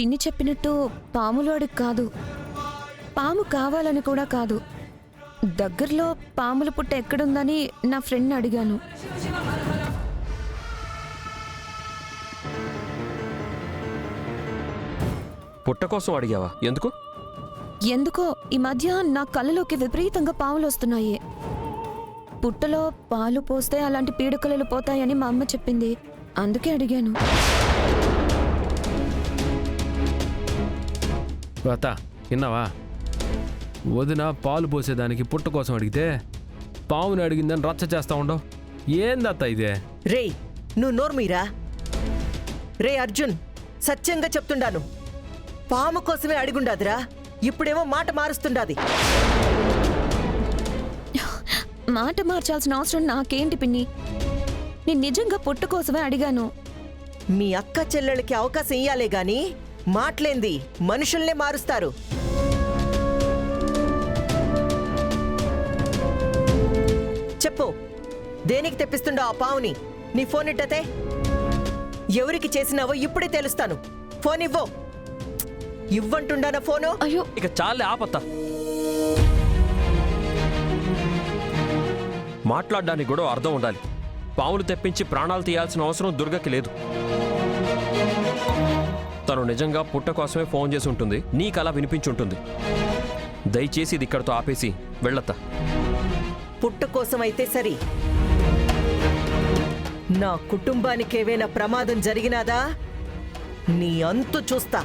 పిన్ని చెప్పినట్టు పాములు అడిగి కాదు, పాము కావాలని కూడా కాదు. దగ్గరలో పాముల పుట్ట ఎక్కడుందని నా ఫ్రెండ్ని అడిగాను. పుట్ట కోసం అడిగావా? ఎందుకు? ఎందుకో ఈ మధ్య నా కళ్ళలోకి విపరీతంగా పాములు వస్తున్నాయి. పుట్టలో పాలు పోస్తే అలాంటి పీడకలలు పోతాయని మా అమ్మ చెప్పింది, అందుకే అడిగాను. అత్త విన్నావా? వదిన పాలు పోసేదానికి పుట్ట కోసం అడిగితే పావుని అడిగిందని రచ్చ చేస్తా ఉండవు. ఏందత్త ఇదే? రే నువ్వు నోర్మీరా. రే అర్జున్, సత్యంగా చెప్తుండాను, పాము కోసమే అడిగుండాదిరా. ఇప్పుడేమో మాట మారుస్తుండాది. మాట మార్చాల్సిన అవసరం నాకేంటి పిన్ని? నేను నిజంగా పుట్ట కోసమే అడిగాను. మీ అక్క చెల్లెళ్ళకి అవకాశం ఇయ్యాలే గాని మాటలేంది మనుషుల్నే మారుస్తారు. చెప్పు, దేనికి తెప్పిస్తుండో ఆ పావుని? నీ ఫోన్ ఇట్టతే. ఎవరికి చేసినావో ఇప్పుడే తెలుస్తాను. ఫోన్ ఇవ్వో. ఇవ్వంటుండానా ఫోను? అయ్యో, ఇక చాలే ఆపత్తా. మాట్లాడడానికి కూడా అర్థం ఉండాలి. పాములు తెప్పించి ప్రాణాలు తీయాల్సిన అవసరం దుర్గకి లేదు. తను నిజంగా పుట్ట కోసమే ఫోన్ చేసి ఉంటుంది, నీకు అలా వినిపించుంటుంది. దయచేసి ఇది ఇక్కడితో ఆపేసి వెళ్ళత్తా. పుట్టు కోసమైతే సరి, నా కుటుంబానికి ఏవైనా ప్రమాదం జరిగినాదా నీ అంతు చూస్తా.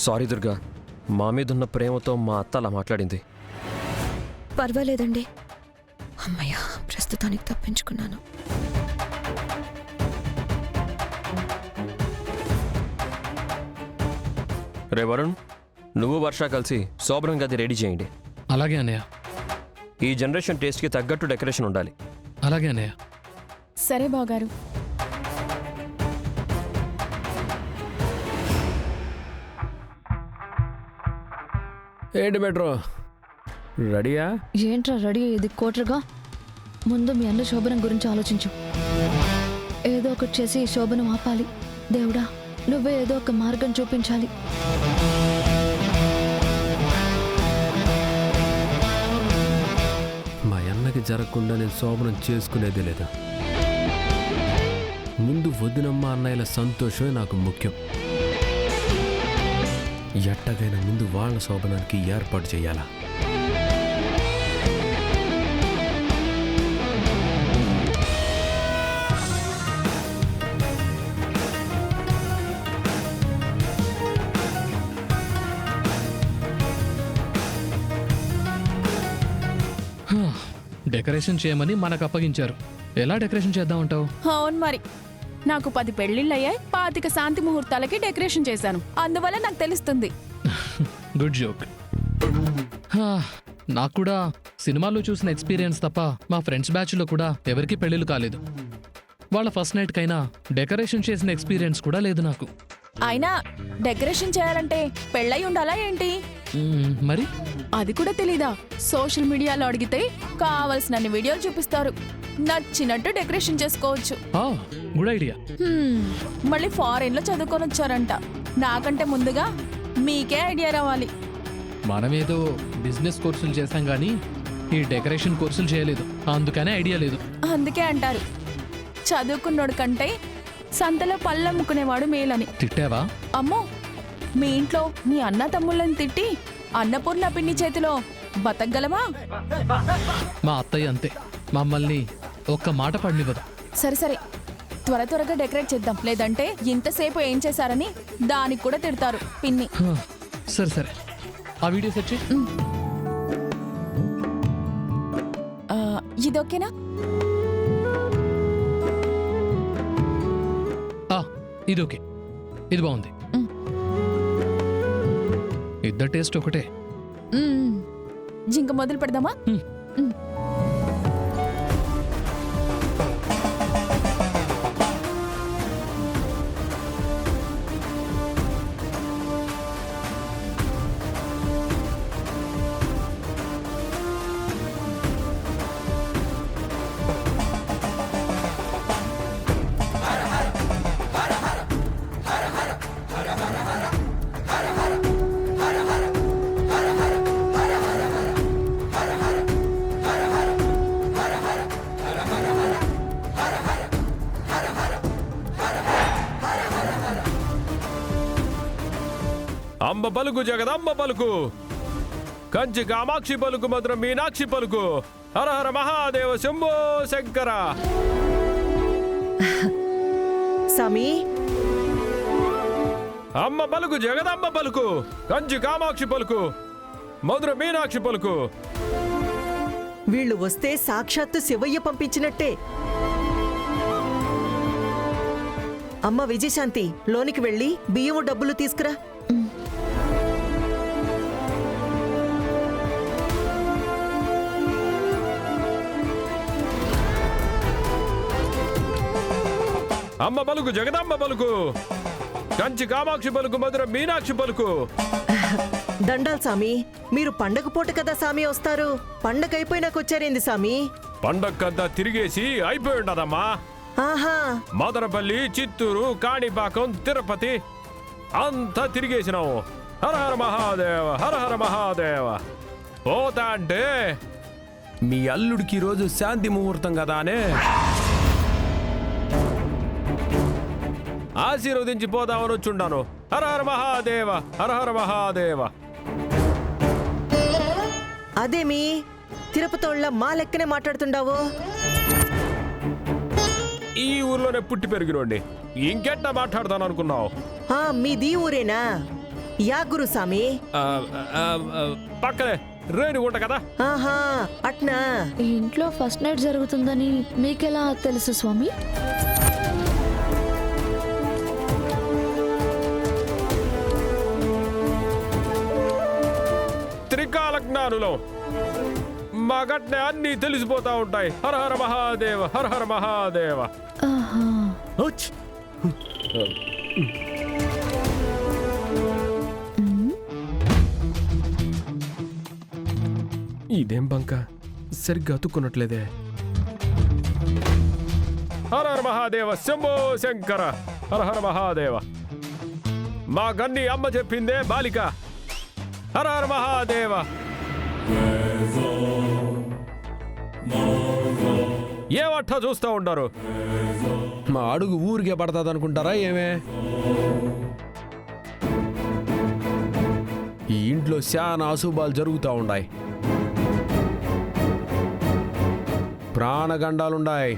సారీ దుర్గా, మా మీదున్న ప్రేమతో మా అత్త అలా మాట్లాడింది. పర్వాలేదండి. అమ్మయ్యా, ప్రస్తుతానికి తప్పించుకున్నాను. రే వరుణ్, నువ్వు వర్ష కలిసి శోభనం గది రెడీ చేయండి. అలాగే అన్నయ్య. ఈ జనరేషన్ టేస్ట్కి తగ్గట్టు డెకరేషన్ ఉండాలి. అలాగే అన్నయ్య. సరే బాగారు. ఏంటి మెట్రో రెడీయా? ఏంట్రా రెడీ అయ్యేది కోటరుగా? ముందు మీ అన్న శోభనం గురించి ఆలోచించు. ఏదో ఒకటి చేసి ఈ శోభనం ఆపాలి. దేవుడా, నువ్వే ఏదో ఒక మార్గం చూపించాలి. మా అన్నకి జరగకుండా నేను శోభనం చేసుకునేది లేదా. ముందు వదినమ్మ అన్నయ్యల సంతోషమే నాకు ముఖ్యం. ఎట్టగైనా ముందు వాళ్ళ శోభనానికి ఏర్పాటు చేయాలా. డెకరేషన్ చేయమని మనకు అప్పగించారు. ఎలా డెకరేషన్ చేద్దామంటావు? అవును మరి, నాకు 10 పెళ్లిళ్ళయ్యాయి, 25 శాంతి ముహూర్తాలకి డెకరేషన్ చేశాను. అందువల్ల నాకు తెలుస్తుంది. Good joke. నాకు కూడా సినిమాలో చూసిన ఎక్స్పీరియన్స్ తప్ప మా ఫ్రెండ్స్ బ్యాచ్లో కూడా ఎవరికీ పెళ్లిళ్ళు కాలేదు. వాళ్ళ ఫస్ట్ నైట్కైనా డెకరేషన్ చేసిన ఎక్స్పీరియన్స్ కూడా లేదు నాకు. అయినా డెకరేషన్ చేయాలంటే పెళ్ళై ఉండాలా ఏంటి? మరి అది కూడా తెలీదా? సోషల్ మీడియాలో అడిగితే కావలసినన్ని వీడియోలు చూపిస్తారు. నచ్చినట్టు డెకరేషన్ చేసుకోవచ్చు. Good idea. మళ్ళీ ఫారెన్ లో చదువుకొని వచ్చారంట. నాకంటే ముందుగా మీకే ఐడియా రావాలి. మనమేదో బిజినెస్ కోర్సులు చేశాం గానీ ఈ డెకరేషన్ కోర్సులు చేయలేదు, అందుకనే ఐడియా లేదు. అందుకే అంటారు, చదువుకున్నోడు కంటే సంతలో పళ్ళమ్ముకునేవాడు మేలని. తిట్టావా? అమ్మో, మీ ఇంట్లో మీ అన్న తమ్ముళ్ళని తిట్టి అన్నపూర్ణ పిన్ని చేతిలో బతకగలవా? మా అత్తయ్య అంతే, మమ్మల్ని ఒక్క మాట పడినివ్వదు. సరే సరే, త్వరగా డెకరేట్ చేద్దాం, లేదంటే ఇంతసేపు ఏం చేశారని దానికి కూడా తిడతారు పిన్ని. సరే, ఆ వీడియో సెట్ చేయి. ఇది ఓకేనా? ఇది ఓకే, ఇది బాగుంది. ఇద్దరు టేస్ట్ ఒకటే. ఇంక మొదలు పెడదామా? అంబ పలుకు జగదంబ పలుకు, కంచి కామాక్షి పలుకు, మధుర మీనాక్షి పలుకు, హర హర మహాదేవ శంభో శంకర. సామి అమ్మ పలుకు జగదంబ పలుకు, కంచి కామాక్షి పలుకు, మధుర మీనాక్షి పలుకు. వీళ్ళు వస్తే సాక్షాత్తు శివయ్య పంపించినట్టే. అమ్మ విజయశాంతి, లోనికి వెళ్ళి బియ్యము డబ్బులు తీసుకురా. అమ్మ పలుకు జగదంబ పలుకు, కంచి కామాక్షి పలుకు, మధుర మీనాక్షి పలుకు. దండాల్ సామి, మీరు పండగ పూట కదా సామి వస్తారు, పండగ అయిపోయినాకొచ్చారేంది సామి? పండక్కంతా తిరిగేసి అయిపోయి ఉండదమ్మా. ఆహా, మదనపల్లి, చిత్తూరు, కాణిపాకం, తిరుపతి అంతా తిరిగేసినాము. హర హర మహాదేవ, హర హర మహాదేవ. పోతా అంటే మీ అల్లుడికి రోజు శాంతి ముహూర్తం కదా అనే ఆశీర్వదించి పోదామని వచ్చుండాను. హర హర మహాదేవ, హర హర మహాదేవ. అదేమి తిరుపతోళ్ళ మా లెక్కనే మాట్లాడుతుండావు? ఈ ఊర్లోనే పుట్టి పెరిగినోండి, ఇంకెట్టా మాట్లాడతాను అనుకున్నావు? మీది ఊరేనా? యా గురు సామి? పక్కనే రేణిగుంట కదా. ఆహా, అట్నా. ఈ ఇంట్లో ఫస్ట్ నైట్ జరుగుతుందని మీకెలా తెలుసు స్వామి? త్రికాల జ్ఞానులం మాకట్నే అన్నీ తెలిసిపోతా ఉంటాయి. హర హర మహాదేవ, హర హర మహాదేవ. ఆహా. ఇదేం బంక సరిగ్గా అతుక్కున్నట్లేదే. హర హర మహాదేవ శంభో శంకర, హర హర మహాదేవ. మా గన్ని అమ్మ చెప్పిందే బాలిక. హర హర మహాదేవ. ఏమట్టా చూస్తూ ఉంటారు? మా అడుగు ఊరికే పడతాది అనుకుంటారా ఏమే? ఈ ఇంట్లో చాలా అశుభాలు జరుగుతూ ఉన్నాయి, ప్రాణగండాలుండాయి.